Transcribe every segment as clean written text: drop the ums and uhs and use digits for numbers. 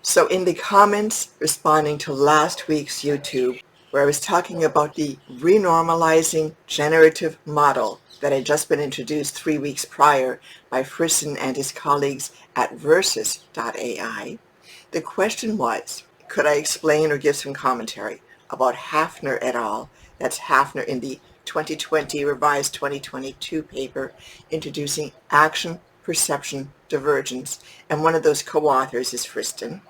So in the comments responding to last week's YouTube, where I was talking about the Renormalising Generative Model that had just been introduced 3 weeks prior by Friston and his colleagues at Verses.ai, the question was, could I explain or give some commentary about Hafner et al., that's Hafner in the 2020 revised 2022 paper introducing Action Perception Divergence, and one of those co-authors is Friston,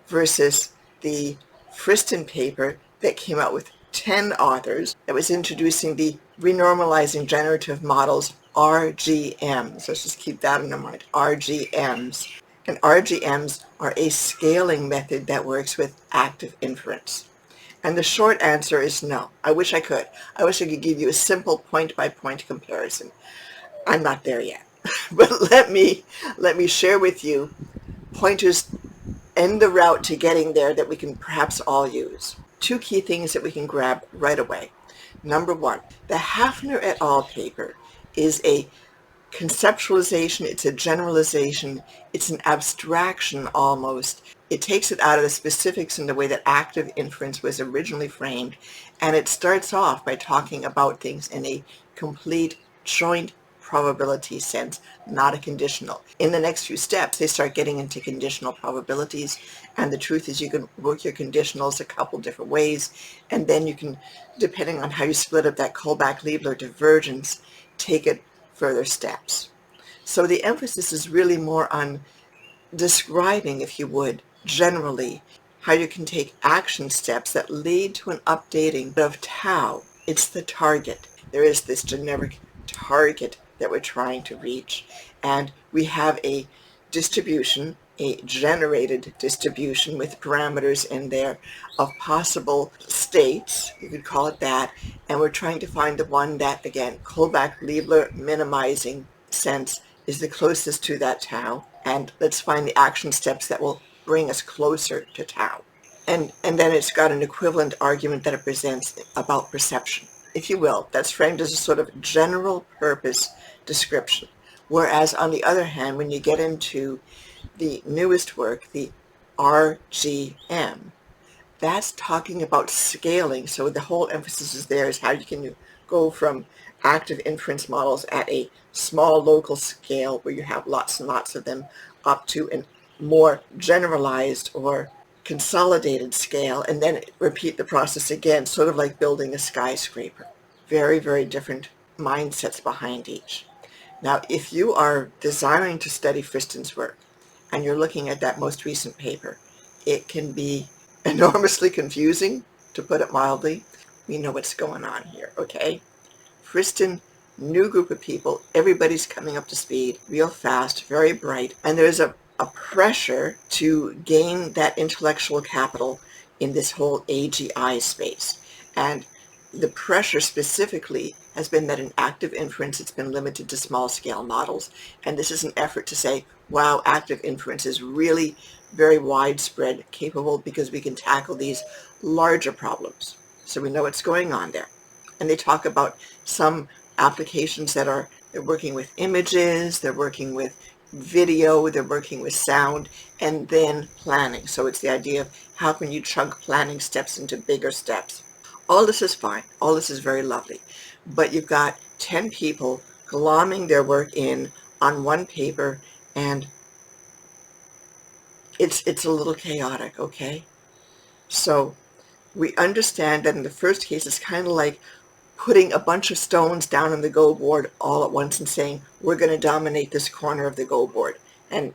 versus the Friston paper that came out with 10 authors that was introducing the Renormalising Generative Models, RGMs. Let's just keep that in mind, RGMs. And RGMs are a scaling method that works with active inference. And the short answer is no. I wish I could. I wish I could give you a simple point-by-point comparison. I'm not there yet. But let me share with you pointers and the route to getting there that we can perhaps all use. Two key things that we can grab right away. Number one, the Hafner et al. Paper is a conceptualization, it's a generalization, it's an abstraction almost. It takes it out of the specifics in the way that active inference was originally framed, and it starts off by talking about things in a complete joint probability sense, not a conditional. In the next few steps, they start getting into conditional probabilities, and the truth is you can work your conditionals a couple different ways, and then you can, depending on how you split up that Kullback-Leibler divergence, take it further steps. So the emphasis is really more on describing, if you would, generally, how you can take action steps that lead to an updating of tau. It's the target. There is this generic target that we're trying to reach, and we have a distribution, a generated distribution with parameters in there of possible states, you could call it that, and we're trying to find the one that, again, Kullback-Leibler minimizing sense is the closest to that tau, and let's find the action steps that will bring us closer to tau. And then it's got an equivalent argument that it presents about perception, if you will. That's framed as a sort of general purpose description. Whereas on the other hand, when you get into the newest work, the RGM, that's talking about scaling. So the whole emphasis is there is how you can go from active inference models at a small local scale where you have lots and lots of them up to a more generalized or consolidated scale, and then repeat the process again, sort of like building a skyscraper. Very, very different mindsets behind each. Now, if you are desiring to study Friston's work and you're looking at that most recent paper, it can be enormously confusing, to put it mildly. We know what's going on here, okay? Friston, new group of people, everybody's coming up to speed real fast, very bright, and there's a pressure to gain that intellectual capital in this whole AGI space. And the pressure specifically has been that in active inference it's been limited to small scale models, and this is an effort to say, wow, active inference is really very widespread capable because we can tackle these larger problems. So we know what's going on there. And they talk about some applications that they're working with images, they're working with video, they're working with sound, and then planning. So it's the idea of how can you chunk planning steps into bigger steps. All this is fine. All this is very lovely. But you've got 10 people glomming their work in on one paper, and it's a little chaotic, okay? So we understand that in the first case, it's kind of like putting a bunch of stones down on the Go board all at once and saying, we're going to dominate this corner of the Go board. And,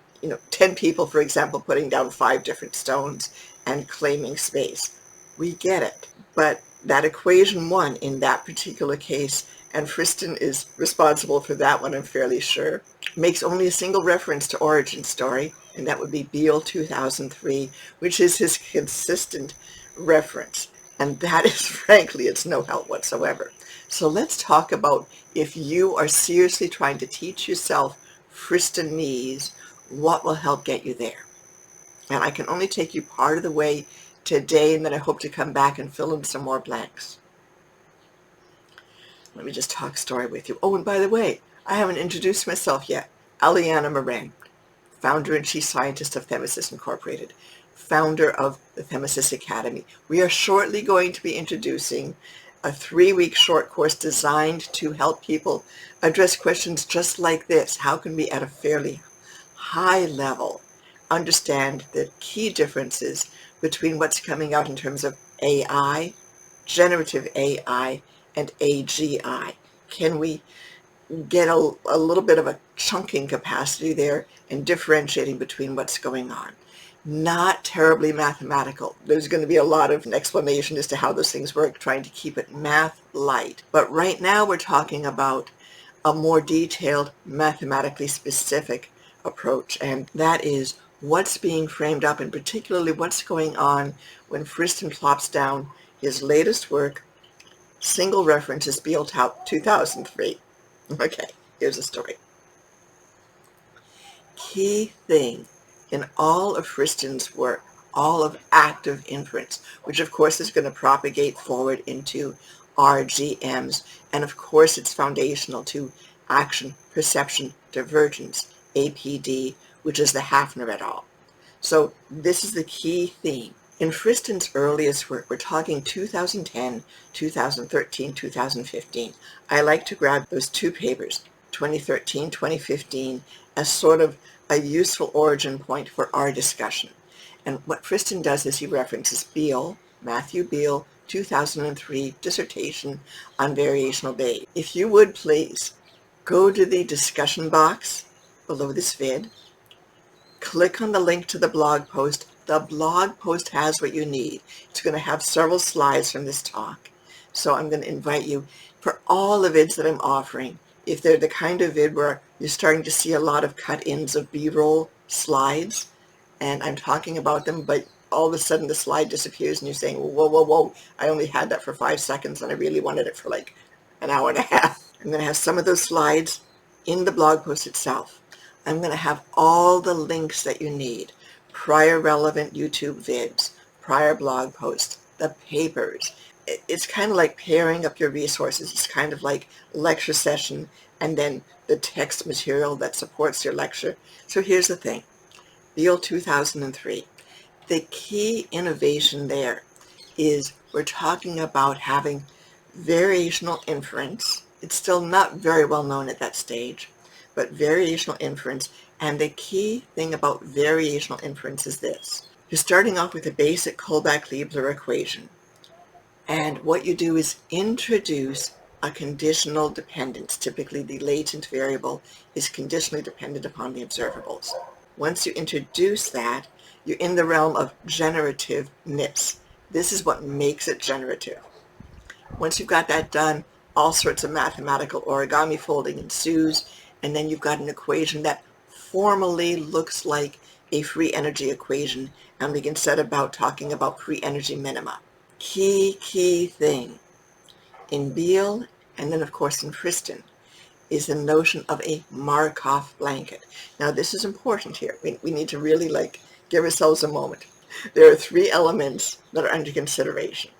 10 people, for example, putting down 5 different stones and claiming space. We get it. But that equation 1 in that particular case, and Friston is responsible for that one, I'm fairly sure, makes only a single reference to origin story, and that would be Beale 2003, which is his consistent reference. And that is, frankly, it's no help whatsoever. So let's talk about, if you are seriously trying to teach yourself Fristonese, what will help get you there? And I can only take you part of the way today, and then I hope to come back and fill in some more blanks. Let me just talk story with you. Oh, and by the way, I haven't introduced myself yet. Aliana Moran, founder and chief scientist of Themesis Incorporated, founder of the Themesis Academy. We are shortly going to be introducing a 3-week short course designed to help people address questions just like this. How can we, at a fairly high level, understand the key differences between what's coming out in terms of AI, generative AI, and AGI? Can we get a little bit of a chunking capacity there and differentiating between what's going on? Not terribly mathematical. There's going to be a lot of explanation as to how those things work, trying to keep it math light. But right now we're talking about a more detailed, mathematically specific approach, and that is what's being framed up, and particularly what's going on when Friston plops down his latest work, Single References Beeltaut 2003. Okay, here's the story. Key thing in all of Friston's work, all of active inference, which of course is going to propagate forward into RGMs, and of course it's foundational to Action Perception Divergence, APD, which is the Hafner et al. So this is the key theme. In Friston's earliest work, we're talking 2010, 2013, 2015. I like to grab those two papers, 2013, 2015, as sort of a useful origin point for our discussion. And what Friston does is he references Beal, Matthew Beal, 2003 dissertation on variational Bayes. If you would please go to the discussion box below this vid, click on the link to the blog post. The blog post has what you need. It's going to have several slides from this talk. So I'm going to invite you, for all the vids that I'm offering, if they're the kind of vid where you're starting to see a lot of cut-ins of B-roll slides, and I'm talking about them, but all of a sudden the slide disappears and you're saying, whoa, whoa, whoa, I only had that for 5 seconds and I really wanted it for like an hour and a half. I'm going to have some of those slides in the blog post itself. I'm going to have all the links that you need, prior relevant YouTube vids, prior blog posts, the papers. It's kind of like pairing up your resources. It's kind of like lecture session and then the text material that supports your lecture. So here's the thing, Beal 2003. The key innovation there is we're talking about having variational inference. It's still not very well known at that stage, but variational inference. And the key thing about variational inference is this. You're starting off with a basic Kullback-Leibler equation. And what you do is introduce a conditional dependence. Typically, the latent variable is conditionally dependent upon the observables. Once you introduce that, you're in the realm of generativeness. This is what makes it generative. Once you've got that done, all sorts of mathematical origami folding ensues, and then you've got an equation that formally looks like a free energy equation, and we can set about talking about free energy minima. Key thing in Beal, and then of course in Friston, is the notion of a Markov blanket. Now this is important here. We need to really give ourselves a moment. There are 3 elements that are under consideration.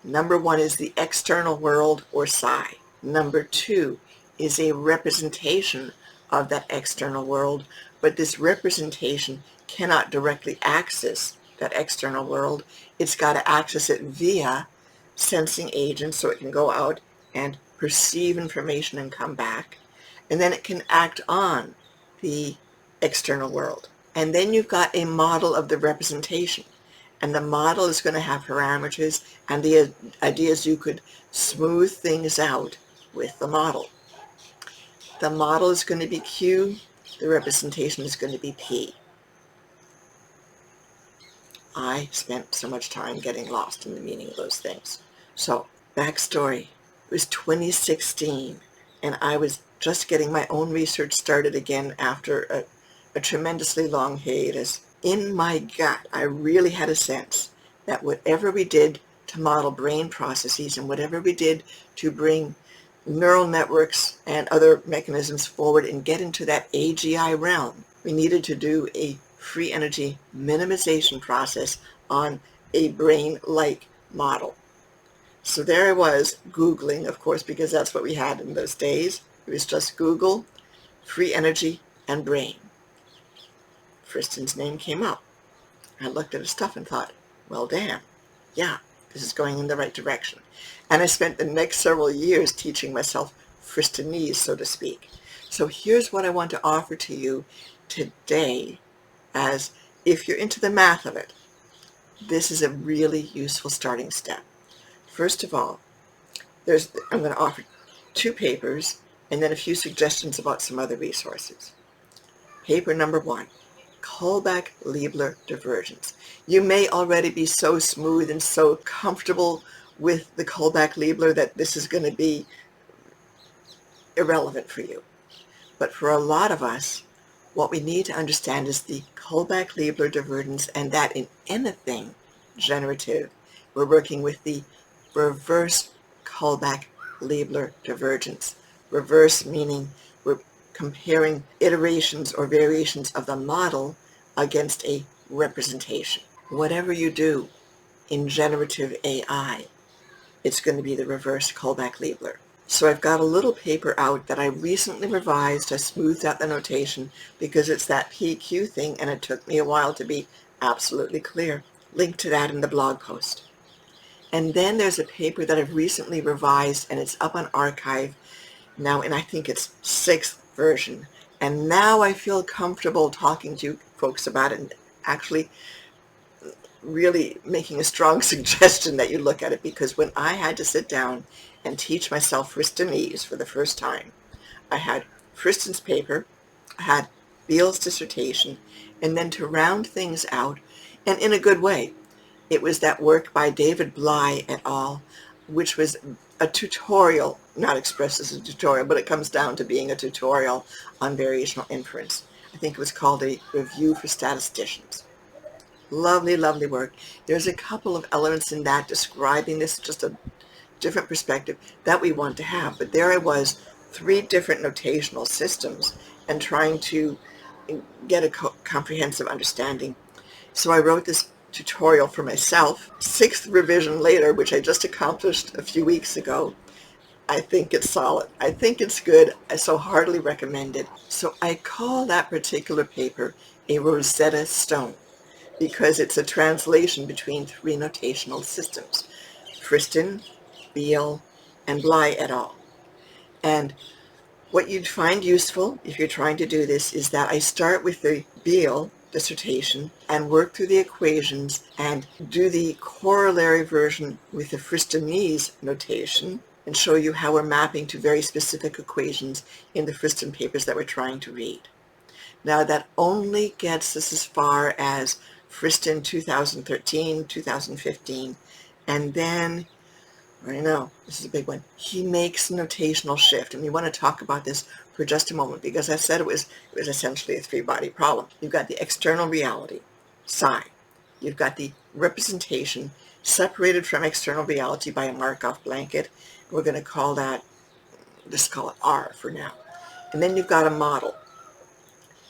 Number 1 is the external world, or psi. Number 2 is a representation of that external world, but this representation cannot directly access that external world. It's got to access it via sensing agents, so it can go out and perceive information and come back, and then it can act on the external world. And then you've got a model of the representation, and the model is going to have parameters, and the idea is you could smooth things out with the model. The model is going to be Q, the representation is going to be P. I spent so much time getting lost in the meaning of those things. So, backstory. It was 2016, and I was just getting my own research started again after a tremendously long hiatus. In my gut, I really had a sense that whatever we did to model brain processes and whatever we did to bring neural networks and other mechanisms forward and get into that AGI realm, we needed to do a free energy minimization process on a brain-like model. So there I was, Googling, of course, because that's what we had in those days. It was just Google, free energy, and brain. Friston's name came up. I looked at his stuff and thought, well, damn, yeah, this is going in the right direction. And I spent the next several years teaching myself Fristonese, so to speak. So here's what I want to offer to you today, as if you're into the math of it, this is a really useful starting step. First of all, I'm going to offer 2 papers and then a few suggestions about some other resources. Paper number 1, Kullback-Leibler divergence. You may already be so smooth and so comfortable with the Kullback-Leibler that this is going to be irrelevant for you. But for a lot of us, what we need to understand is the Kullback-Leibler divergence, and that in anything generative, we're working with the reverse Kullback-Leibler divergence. Reverse meaning we're comparing iterations or variations of the model against a representation. Whatever you do in generative AI, it's going to be the reverse Kullback-Leibler. So I've got a little paper out that I recently revised. I smoothed out the notation because it's that PQ thing and it took me a while to be absolutely clear. Link to that in the blog post. And then there's a paper that I've recently revised and it's up on archive now, and I think it's 6th version. And now I feel comfortable talking to folks about it and actually really making a strong suggestion that you look at it, because when I had to sit down and teach myself Fristonese for the first time, I had Friston's paper, I had Beale's dissertation, and then to round things out, and in a good way, it was that work by David Bly et al., which was a tutorial, not expressed as a tutorial, but it comes down to being a tutorial on variational inference. I think it was called a review for statisticians. Lovely, lovely work. There's a couple of elements in that describing this, just a different perspective that we want to have. But there I was, 3 different notational systems and trying to get a comprehensive understanding. So I wrote this tutorial for myself. 6th revision later, which I just accomplished a few weeks ago. I think it's solid. I think it's good. I so heartily recommend it. So I call that particular paper a Rosetta Stone, because it's a translation between 3 notational systems, Friston, Beale, and Bly et al. And what you'd find useful if you're trying to do this is that I start with the Beale dissertation and work through the equations and do the corollary version with the Fristonese notation and show you how we're mapping to very specific equations in the Friston papers that we're trying to read. Now that only gets us as far as Friston 2013, 2015, and then, I know, this is a big one, he makes a notational shift, and we want to talk about this for just a moment, because I said it was essentially a 3-body problem. You've got the external reality, psi. You've got the representation separated from external reality by a Markov blanket. We're going to call that, just call it R for now. And then you've got a model.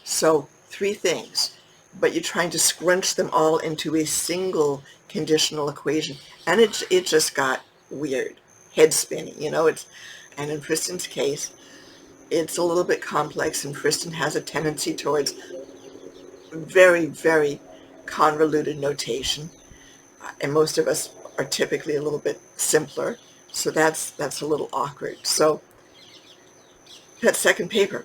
So 3 things, but you're trying to scrunch them all into a single conditional equation, and it just got weird, head spinning, and in Friston's case, it's a little bit complex, and Friston has a tendency towards very, very convoluted notation, and most of us are typically a little bit simpler, so that's a little awkward. So that second paper,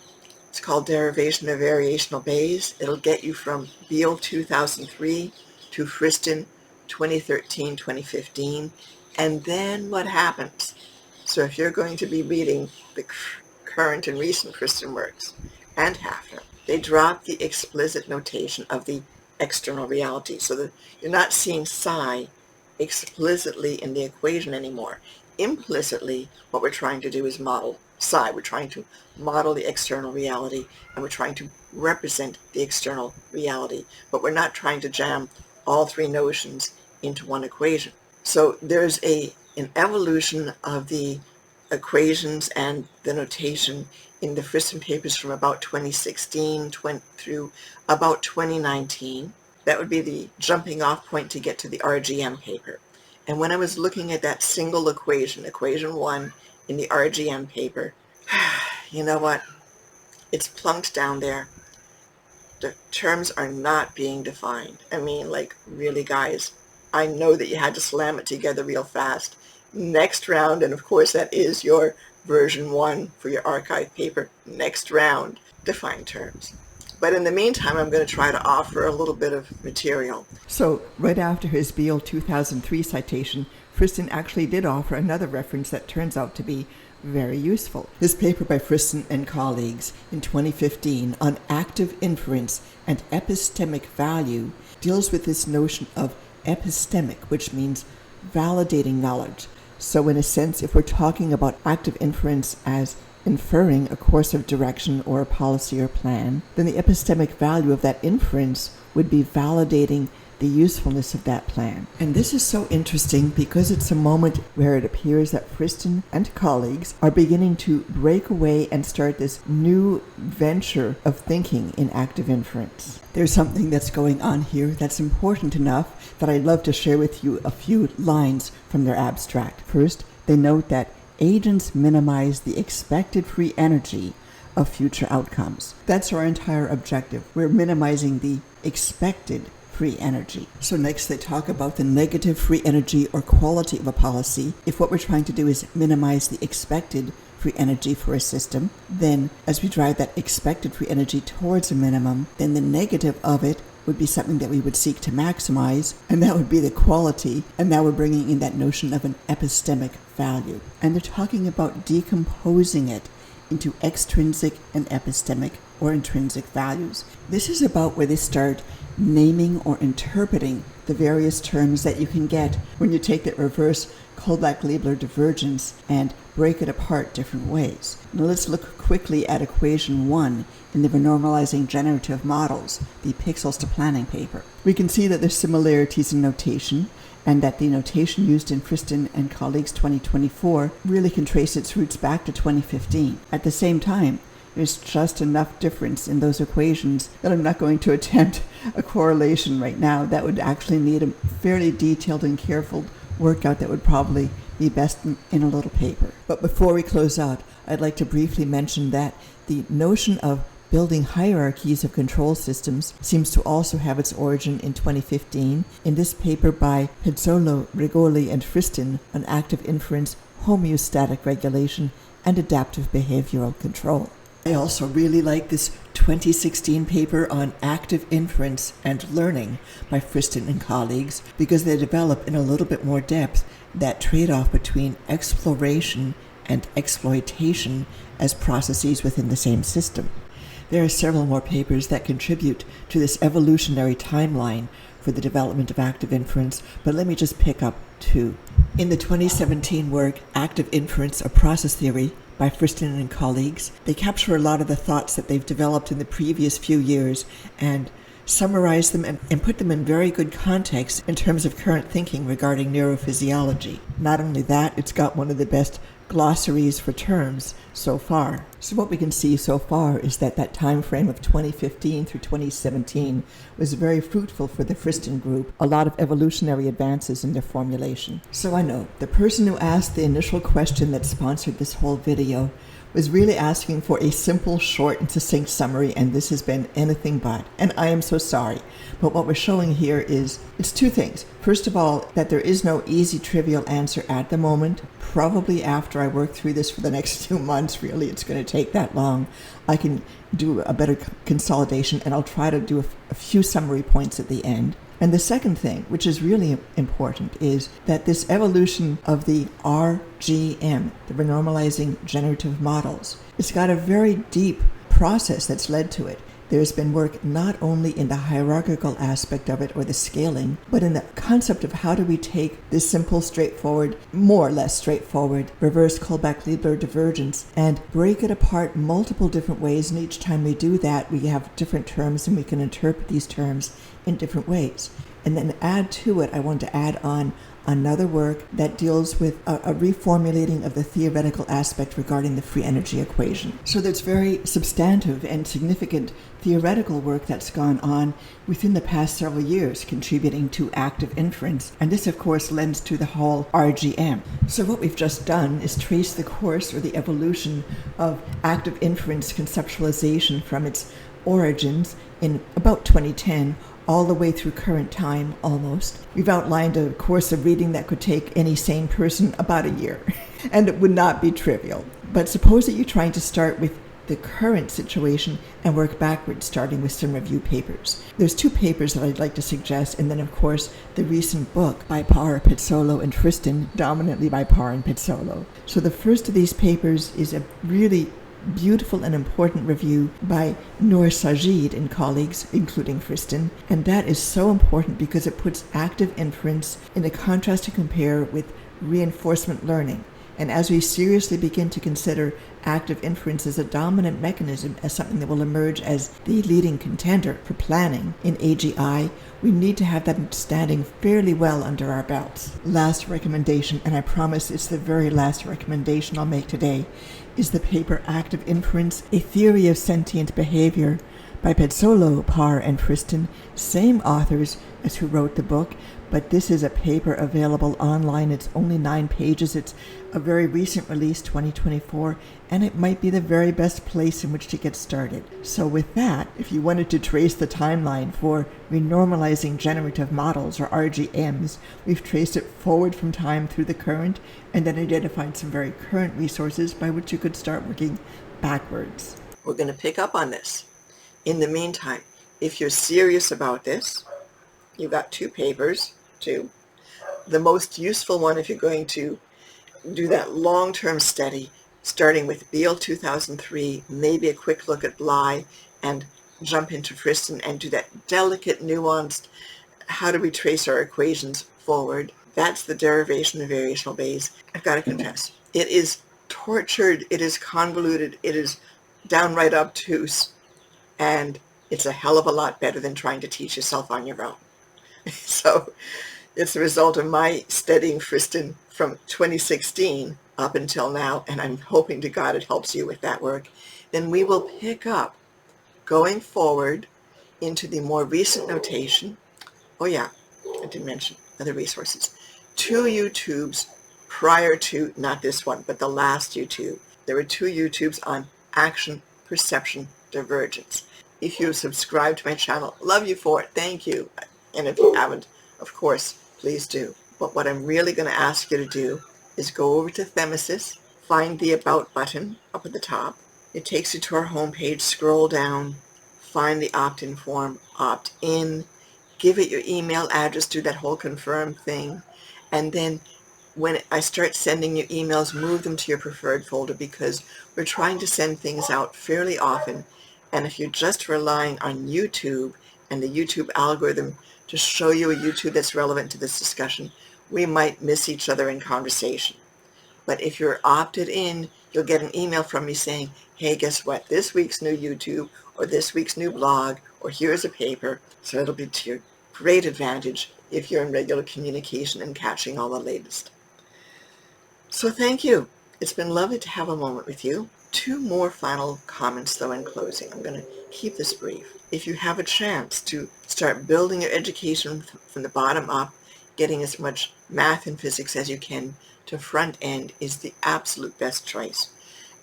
it's called Derivation of Variational Bayes. It'll get you from Beale 2003 to Friston 2013, 2015. And then what happens? So if you're going to be reading the current and recent Friston works, and Hafner, they drop the explicit notation of the external reality, so that you're not seeing psi explicitly in the equation anymore. Implicitly, what we're trying to do is model psi. We're trying to model the external reality, and we're trying to represent the external reality, but we're not trying to jam all 3 notions into one equation. So there's an evolution of the equations and the notation in the Friston papers from about 2016 through about 2019. That would be the jumping off point to get to the RGM paper. And when I was looking at that single equation 1 in the RGM paper, you know what? It's plunked down there. The terms are not being defined. I mean, like, really, guys, I know that you had to slam it together real fast. Next round, and of course that is your version 1 for your archive paper. Next round, define terms. But in the meantime, I'm going to try to offer a little bit of material. So right after his Beale 2003 citation, Friston actually did offer another reference that turns out to be very useful. This paper by Friston and colleagues in 2015 on active inference and epistemic value deals with this notion of epistemic, which means validating knowledge. So in a sense, if we're talking about active inference as inferring a course of direction or a policy or plan, then the epistemic value of that inference would be validating the usefulness of that plan. And this is so interesting because it's a moment where it appears that Friston and colleagues are beginning to break away and start this new venture of thinking in active inference. There's something that's going on here that's important enough that I'd love to share with you a few lines from their abstract. First, they note that agents minimize the expected free energy of future outcomes. That's our entire objective. We're minimizing the expected free energy. So next they talk about the negative free energy or quality of a policy. If what we're trying to do is minimize the expected free energy for a system, then as we drive that expected free energy towards a minimum, then the negative of it would be something that we would seek to maximize, and that would be the quality, and now we're bringing in that notion of an epistemic value. And they're talking about decomposing it into extrinsic and epistemic or intrinsic values. This is about where they start naming or interpreting the various terms that you can get when you take that reverse Kullback-Leibler divergence and break it apart different ways. Now let's look quickly at equation 1 in the Renormalising Generative Models, the Pixels to Planning paper. We can see that there's similarities in notation, and that the notation used in Friston and colleagues 2024 really can trace its roots back to 2015. At the same time, there's just enough difference in those equations that I'm not going to attempt a correlation right now. That would actually need a fairly detailed and careful workout that would probably be best in a little paper. But before we close out, I'd like to briefly mention that the notion of building hierarchies of control systems seems to also have its origin in 2015 in this paper by Pezzolo, Rigoli, and Friston on active inference, homeostatic regulation, and adaptive behavioral control. I also really like this 2016 paper on active inference and learning by Friston and colleagues because they develop in a little bit more depth that trade-off between exploration and exploitation as processes within the same system. There are several more papers that contribute to this evolutionary timeline for the development of active inference, but let me just pick up two. In the 2017 work, Active Inference, a Process Theory, by Friston and colleagues, they capture a lot of the thoughts that they've developed in the previous few years and summarize them and put them in very good context in terms of current thinking regarding neurophysiology. Not only that, it's got one of the best glossaries for terms so far. So what we can see so far is that time frame of 2015 through 2017 was very fruitful for the Friston group, a lot of evolutionary advances in their formulation. So I know the person who asked the initial question that sponsored this whole video was really asking for a simple, short, and succinct summary, and this has been anything but. And I am so sorry. But what we're showing here is, it's two things. First of all, that there is no easy, trivial answer at the moment. Probably after I work through this for the next 2 months, really, it's going to take that long, I can do a better consolidation, and I'll try to do a few summary points at the end. And the second thing, which is really important, is that this evolution of the RGM, the Renormalising Generative Models, it's got a very deep process that's led to it. There's been work not only in the hierarchical aspect of it or the scaling, but in the concept of how do we take this simple, straightforward, more or less straightforward, reverse Kullback-Leibler divergence and break it apart multiple different ways. And each time we do that, we have different terms and we can interpret these terms in different ways. And then add to it, I want to add on another work that deals with a reformulating of the theoretical aspect regarding the free energy equation. So there's very substantive and significant theoretical work that's gone on within the past several years contributing to active inference, and this of course lends to the whole RGM. So what we've just done is trace the course or the evolution of active inference conceptualization from its origins in about 2010 all the way through current time almost. We've outlined a course of reading that could take any sane person about a year, and it would not be trivial. But suppose that you're trying to start with the current situation and work backwards, starting with some review papers. There's 2 papers that I'd like to suggest, and then of course the recent book by Parr, Pizzolo, and Friston, dominantly by Parr and Pizzolo. So the first of these papers is a really beautiful and important review by Noor Sajid and colleagues, including Friston, and that is so important because it puts active inference in a contrast to compare with reinforcement learning. And as we seriously begin to consider active inference as a dominant mechanism, as something that will emerge as the leading contender for planning in AGI, we need to have that understanding fairly well under our belts. Last recommendation, and I promise it's the very last recommendation I'll make today, is the paper Active Inference, A Theory of Sentient Behavior by Pizzolo, Parr, and Friston, same authors as who wrote the book, but this is a paper available online. It's only 9 pages. It's a very recent release, 2024, and it might be the very best place in which to get started. So with that, if you wanted to trace the timeline for Renormalising Generative Models, or RGMs, we've traced it forward from time through the current, and then identified some very current resources by which you could start working backwards. We're going to pick up on this. In the meantime, if you're serious about this, you've got 2 papers, 2. The most useful one, if you're going to do that long-term study, starting with Beale 2003, maybe a quick look at Bly, and jump into Friston and do that delicate, nuanced, how do we trace our equations forward? That's the derivation of variational Bayes. I've got to confess, it is tortured, it is convoluted, it is downright obtuse, and it's a hell of a lot better than trying to teach yourself on your own. So it's the result of my studying Friston from 2016 up until now, and I'm hoping to God it helps you with that work. Then we will pick up going forward into the more recent notation. Oh yeah, I didn't mention other resources. 2 YouTubes prior to, not this one, but the last YouTube. There were 2 YouTubes on Action Perception Divergence. If you subscribe to my channel, love you for it. Thank you. And if you haven't, of course, please do. But what I'm really going to ask you to do is go over to Themesis, find the About button up at the top. It takes you to our homepage. Scroll down, find the opt-in form, opt in, give it your email address, do that whole confirm thing, and then when I start sending you emails, move them to your preferred folder, because we're trying to send things out fairly often. And if you're just relying on YouTube and the YouTube algorithm to show you a YouTube that's relevant to this discussion, we might miss each other in conversation. But if you're opted in, you'll get an email from me saying, hey, guess what? This week's new YouTube, or this week's new blog, or here's a paper. So it'll be to your great advantage if you're in regular communication and catching all the latest. So thank you. It's been lovely to have a moment with you. 2 more final comments, though, in closing. I'm going to keep this brief. If you have a chance to start building your education from the bottom up, getting as much math and physics as you can to front end is the absolute best choice.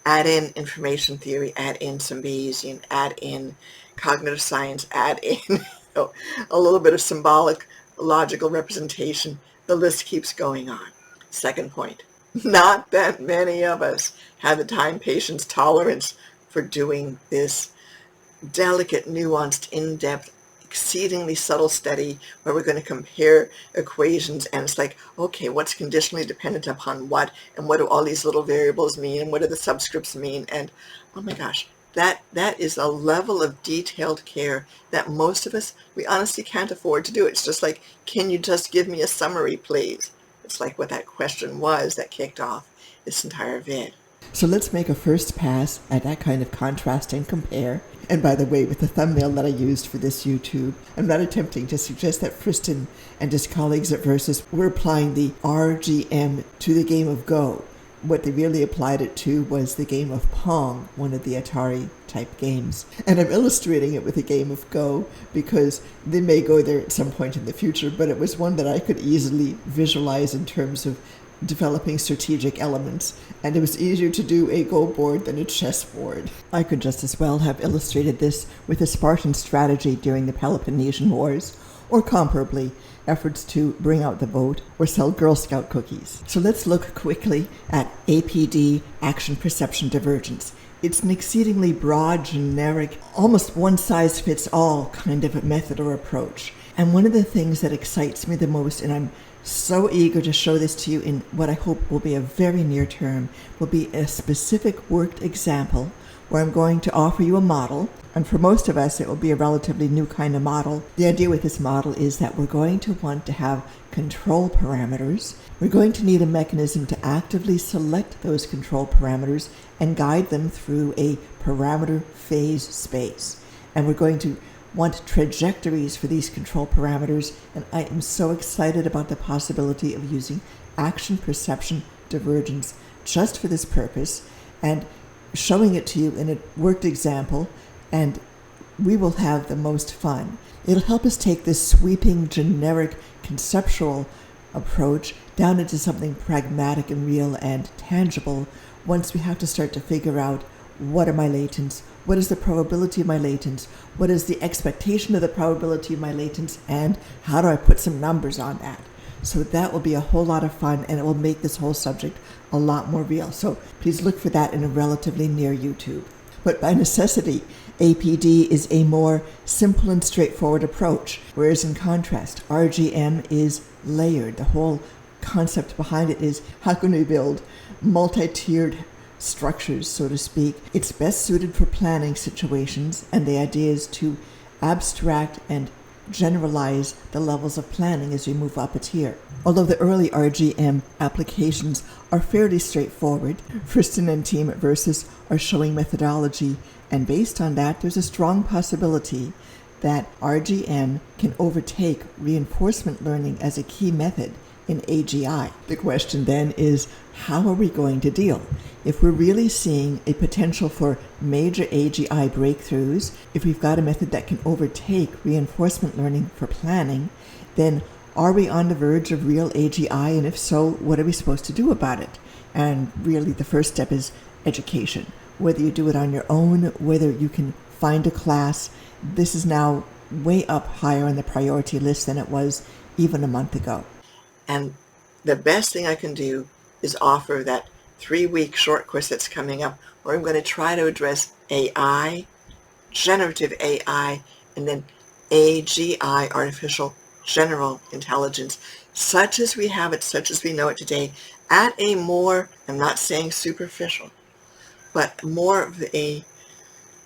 Add in information theory, add in some Bayesian, add in cognitive science, add in a little bit of symbolic logical representation. The list keeps going on. Second point, not that many of us have the time, patience, tolerance for doing this delicate, nuanced, in-depth, exceedingly subtle study where we're going to compare equations, and it's like, okay, what's conditionally dependent upon what, and what do all these little variables mean, and what do the subscripts mean, and oh my gosh, that is a level of detailed care that most of us, we honestly can't afford to do. It's just like, can you just give me a summary, please? It's like what that question was that kicked off this entire vid. So let's make a first pass at that kind of contrast and compare. And by the way, with the thumbnail that I used for this YouTube, I'm not attempting to suggest that Friston and his colleagues at Verses were applying the RGM to the game of Go. What they really applied it to was the game of Pong, one of the Atari-type games. And I'm illustrating it with a game of Go because they may go there at some point in the future, but it was one that I could easily visualize in terms of developing strategic elements, and it was easier to do a Go board than a chessboard. I could just as well have illustrated this with a Spartan strategy during the Peloponnesian Wars, or comparably, efforts to bring out the vote or sell Girl Scout cookies. So let's look quickly at APD, Action Perception Divergence. It's an exceedingly broad, generic, almost one-size-fits-all kind of a method or approach. And one of the things that excites me the most, and I'm so eager to show this to you in what I hope will be a very near term, will be a specific worked example where I'm going to offer you a model, and for most of us it will be a relatively new kind of model. The idea with this model is that we're going to want to have control parameters. We're going to need a mechanism to actively select those control parameters and guide them through a parameter phase space. And we're going to want trajectories for these control parameters, and I am so excited about the possibility of using Action Perception Divergence just for this purpose and showing it to you in a worked example, and we will have the most fun. It'll help us take this sweeping, generic, conceptual approach down into something pragmatic and real and tangible once we have to start to figure out what are my latents, what is the probability of my latents, what is the expectation of the probability of my latents, and how do I put some numbers on that. So that will be a whole lot of fun, and it will make this whole subject a lot more real. So please look for that in a relatively near YouTube. But by necessity, APD is a more simple and straightforward approach, whereas in contrast, RGM is layered. The whole concept behind it is how can we build multi-tiered structures, so to speak. It's best suited for planning situations, and the idea is to abstract and generalize the levels of planning as we move up a tier. Although the early RGM applications are fairly straightforward, Friston and team at Verses are showing methodology, and based on that, there's a strong possibility that RGM can overtake reinforcement learning as a key method in AGI. The question then is, how are we going to deal? If we're really seeing a potential for major AGI breakthroughs, if we've got a method that can overtake reinforcement learning for planning, then are we on the verge of real AGI? And if so, what are we supposed to do about it? And really the first step is education. Whether you do it on your own, whether you can find a class, this is now way up higher on the priority list than it was even a month ago. And the best thing I can do is offer that 3-week short course that's coming up where I'm going to try to address AI, generative AI, and then AGI, artificial general intelligence, such as we have it, such as we know it today, at a more, I'm not saying superficial, but more of a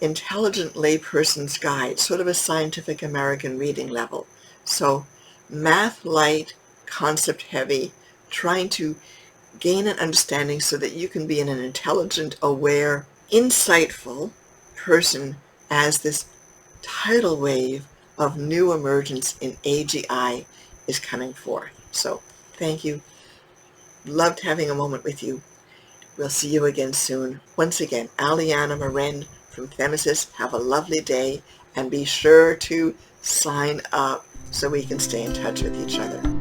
intelligent layperson's guide, sort of a Scientific American reading level. So math light, concept heavy, trying to gain an understanding so that you can be an intelligent, aware, insightful person as this tidal wave of new emergence in AGI is coming forth. So thank you. Loved having a moment with you. We'll see you again soon. Once again, Aliana Marin from Themesis. Have a lovely day, and be sure to sign up so we can stay in touch with each other.